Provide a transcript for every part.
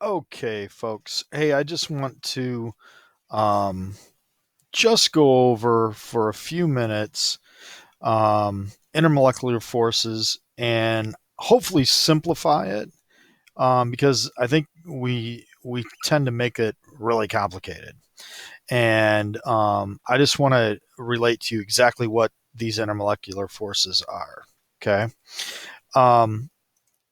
Okay, folks. Hey, I just want to um, just go over for a few minutes intermolecular forces and hopefully simplify it because I think we tend to make it really complicated. And I just want to relate to you exactly what these intermolecular forces are. Okay. Um,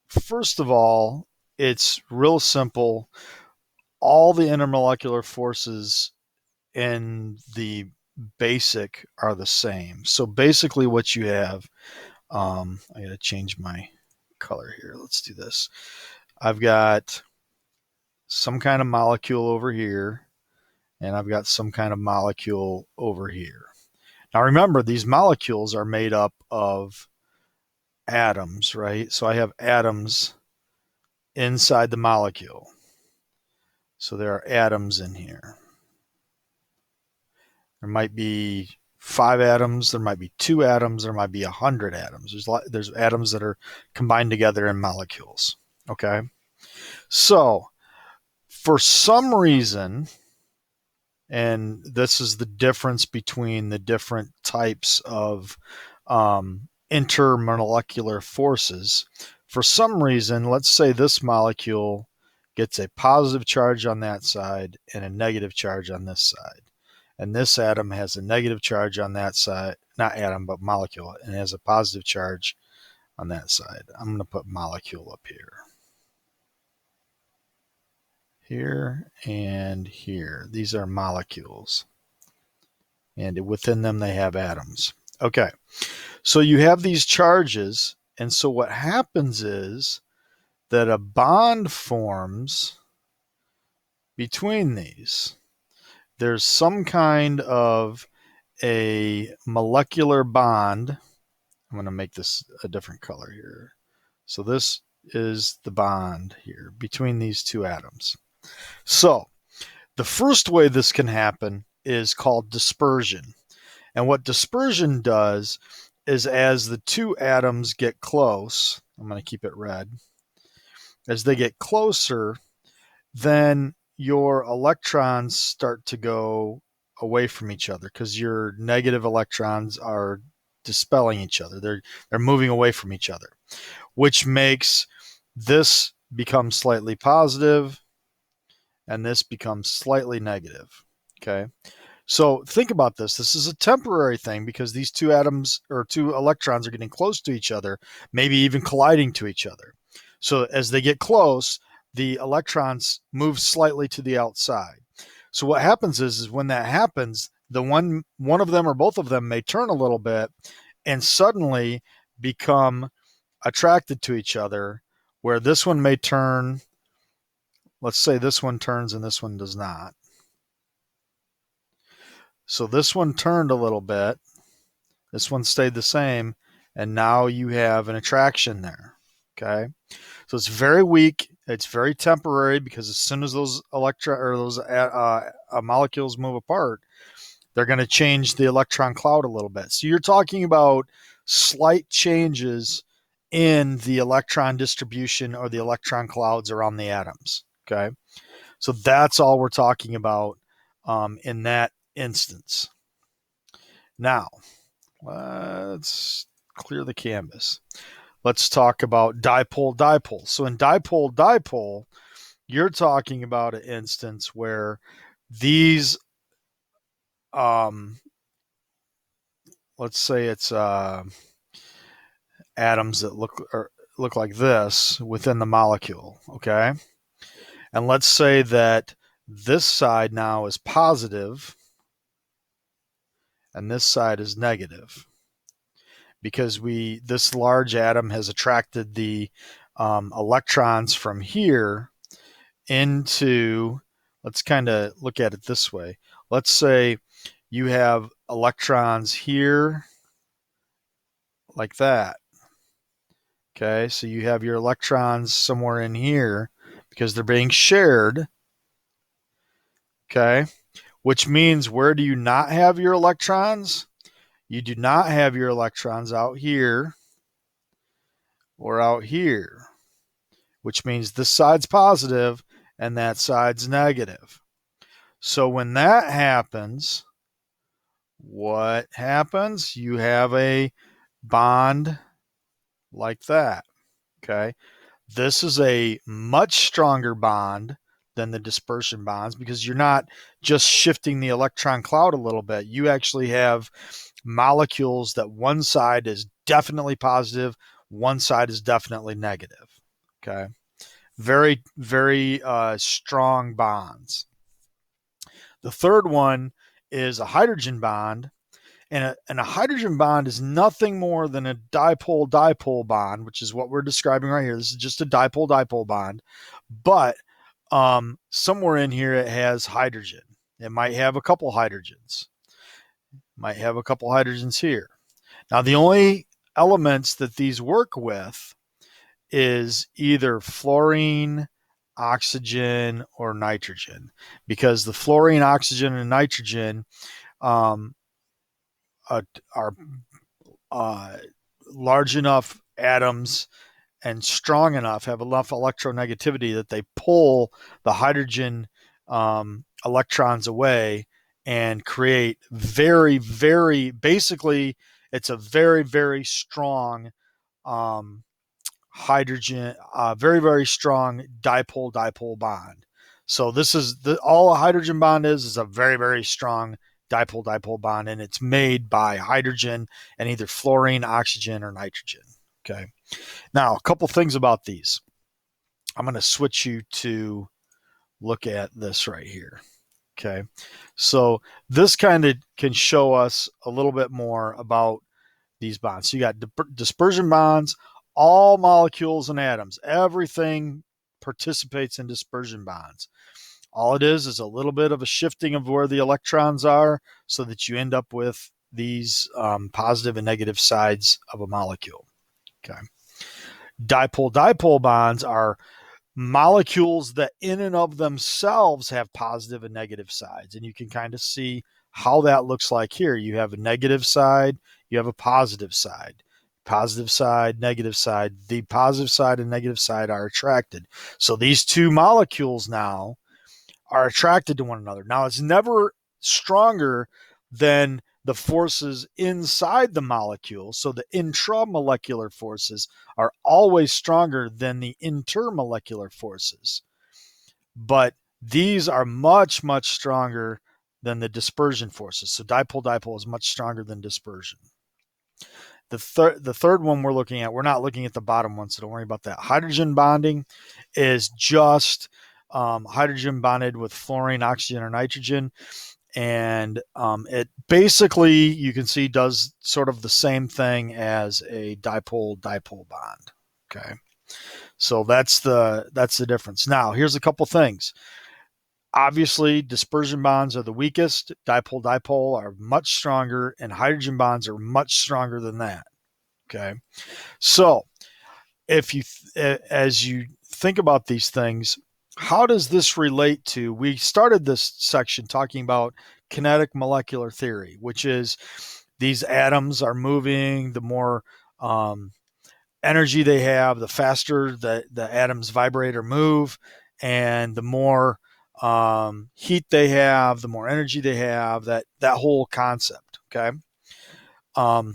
First of all, it's real simple. All the intermolecular forces in the basic are the same. So basically, what you have, I got to change my color here. Let's do this. I've got some kind of molecule over here, and I've got some kind of molecule over here. Now, remember, these molecules are made up of atoms, right? So I have atoms inside the molecule. So there are atoms in here. There might be 5 atoms. There might be 2 atoms. There might be 100 atoms. There's atoms that are combined together in molecules. Okay. So for some reason, and this is the difference between the different types of intermolecular forces. For some reason, let's say this molecule gets a positive charge on that side and a negative charge on this side. And this atom has a negative charge on that side, not atom, but molecule, and has a positive charge on that side. I'm going to put molecule up here. Here and here. These are molecules. And within them, they have atoms. Okay. So you have these charges. And so what happens is that a bond forms between these. There's some kind of a molecular bond. I'm going to make this a different color here. So this is the bond here between these two atoms. So the first way this can happen is called dispersion. And what dispersion does is as the two atoms get close, I'm going to keep it red, as they get closer, then your electrons start to go away from each other because your negative electrons are dispelling each other. They're moving away from each other, which makes this become slightly positive and this becomes slightly negative. Okay. So think about this. This is a temporary thing because these two atoms or two electrons are getting close to each other, maybe even colliding to each other. So as they get close, the electrons move slightly to the outside. So what happens is when that happens, the one of them or both of them may turn a little bit and suddenly become attracted to each other, where this one may turn. Let's say this one turns and this one does not. So this one turned a little bit. This one stayed the same. And now you have an attraction there. Okay. So it's very weak. It's very temporary because as soon as those molecules move apart, they're going to change the electron cloud a little bit. So you're talking about slight changes in the electron distribution or the electron clouds around the atoms. Okay. So that's all we're talking about in that instance. Now, let's clear the canvas. Let's talk about dipole-dipole. So in dipole-dipole, you're talking about an instance where these, let's say it's atoms that look like this within the molecule, okay? And let's say that this side now is positive and this side is negative because this large atom has attracted the electrons from here into, let's kind of look at it this way. Let's say you have electrons here like that. Okay, so you have your electrons somewhere in here because they're being shared. Okay, which means where do you not have your electrons? You do not have your electrons out here or out here, which means this side's positive and that side's negative. So when that happens, what happens? You have a bond like that. Okay. This is a much stronger bond than the dispersion bonds because you're not just shifting the electron cloud a little bit. You actually have molecules that one side is definitely positive, one side is definitely negative. Okay. Very, very strong bonds. The third one is a hydrogen bond. And a hydrogen bond is nothing more than a dipole-dipole bond, which is what we're describing right here. This is just a dipole-dipole bond. But somewhere in here it has hydrogen. It might have a couple hydrogens. Might have a couple hydrogens here. Now, the only elements that these work with is either fluorine, oxygen, or nitrogen, because the fluorine, oxygen, and nitrogen um, are large enough atoms and strong enough, have enough electronegativity that they pull the hydrogen electrons away and create very, very, basically, it's a very, very strong hydrogen, very, very strong dipole-dipole bond. So this is all a hydrogen bond is a very, very strong dipole-dipole bond, and it's made by hydrogen and either fluorine, oxygen, or nitrogen. Okay. Now, a couple things about these. I'm going to switch you to look at this right here. Okay. So this kind of can show us a little bit more about these bonds. So you got dispersion bonds, all molecules and atoms, everything participates in dispersion bonds. All it is a little bit of a shifting of where the electrons are so that you end up with these positive and negative sides of a molecule. Okay. Dipole-dipole bonds are molecules that in and of themselves have positive and negative sides. And you can kind of see how that looks like here. You have a negative side, you have a positive side. Positive side, negative side. The positive side and negative side are attracted. So these two molecules now are attracted to one another. Now, it's never stronger than the forces inside the molecule. So the intramolecular forces are always stronger than the intermolecular forces. But these are much, much stronger than the dispersion forces. So dipole-dipole is much stronger than dispersion. The third one we're looking at, we're not looking at the bottom one, so don't worry about that. Hydrogen bonding is just hydrogen bonded with fluorine, oxygen, or nitrogen. And it basically, you can see, does sort of the same thing as a dipole-dipole bond. Okay. So that's the difference. Now, here's a couple things. Obviously, dispersion bonds are the weakest. Dipole-dipole are much stronger, and hydrogen bonds are much stronger than that. Okay. So if you, as you think about these things, how does this relate to, we started this section talking about kinetic molecular theory, which is these atoms are moving, the more energy they have, the faster the atoms vibrate or move, and the more heat they have, the more energy they have, that whole concept. Okay. The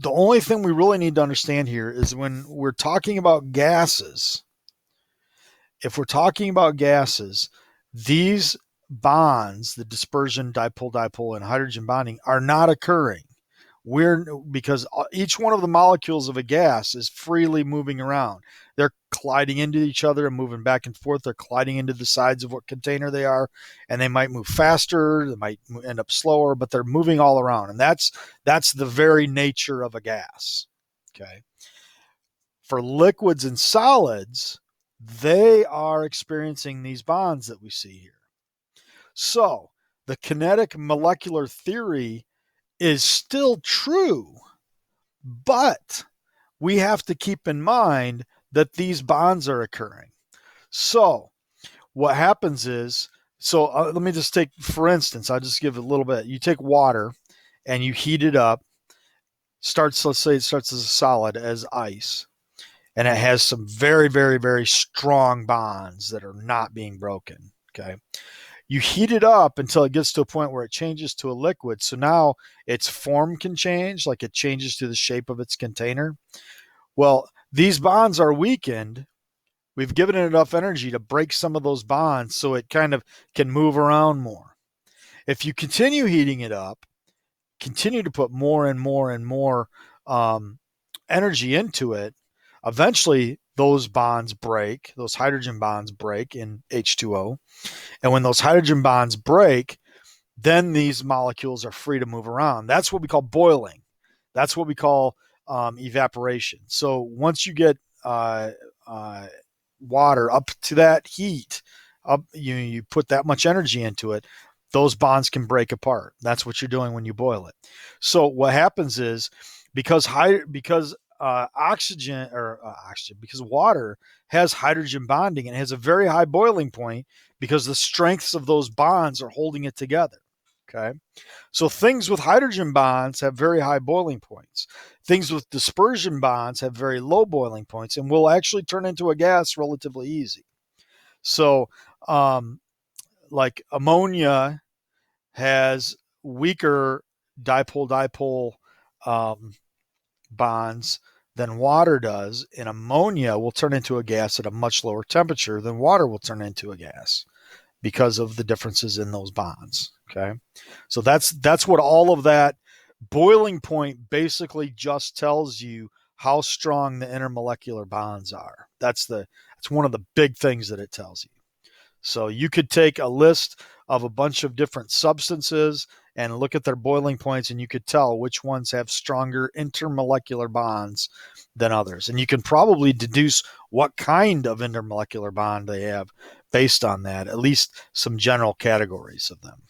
only thing we really need to understand here is when we're talking about gases, if we're talking about gases, these bonds, the dispersion, dipole-dipole, and hydrogen bonding, are not occurring. Because each one of the molecules of a gas is freely moving around. They're colliding into each other and moving back and forth. They're colliding into the sides of what container they are, and they might move faster, they might end up slower, but they're moving all around. And that's the very nature of a gas. Okay. For liquids and solids, they are experiencing these bonds that we see here. So the kinetic molecular theory is still true, but we have to keep in mind that these bonds are occurring. So what happens is, let me just take, for instance, I'll just give a little bit. You take water and you heat it up. Let's say it starts as a solid, as ice. and it has some very, very, very strong bonds that are not being broken. Okay. You heat it up until it gets to a point where it changes to a liquid. So now its form can change, like it changes to the shape of its container. Well, these bonds are weakened. We've given it enough energy to break some of those bonds so it kind of can move around more. If you continue heating it up, continue to put more and more and more energy into it, eventually those bonds break, those hydrogen bonds break in H2O. And when those hydrogen bonds break, then these molecules are free to move around. That's what we call boiling. That's what we call evaporation. So once you get water up to that heat, up you put that much energy into it, those bonds can break apart. That's what you're doing when you boil it. So what happens is because oxygen because water has hydrogen bonding and it has a very high boiling point because the strengths of those bonds are holding it together. Okay. So things with hydrogen bonds have very high boiling points. Things with dispersion bonds have very low boiling points and will actually turn into a gas relatively easy. So, like ammonia has weaker dipole-dipole bonds than water does, and ammonia will turn into a gas at a much lower temperature than water will turn into a gas because of the differences in those bonds. Okay. So that's what all of that boiling point basically just tells you how strong the intermolecular bonds are. That's one of the big things that it tells you. So you could take a list of a bunch of different substances and look at their boiling points, and you could tell which ones have stronger intermolecular bonds than others. And you can probably deduce what kind of intermolecular bond they have based on that, at least some general categories of them.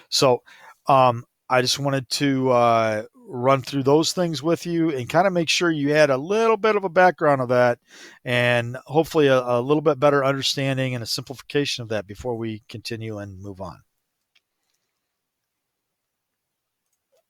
So I just wanted to run through those things with you and kind of make sure you had a little bit of a background of that and hopefully a little bit better understanding and a simplification of that before we continue and move on.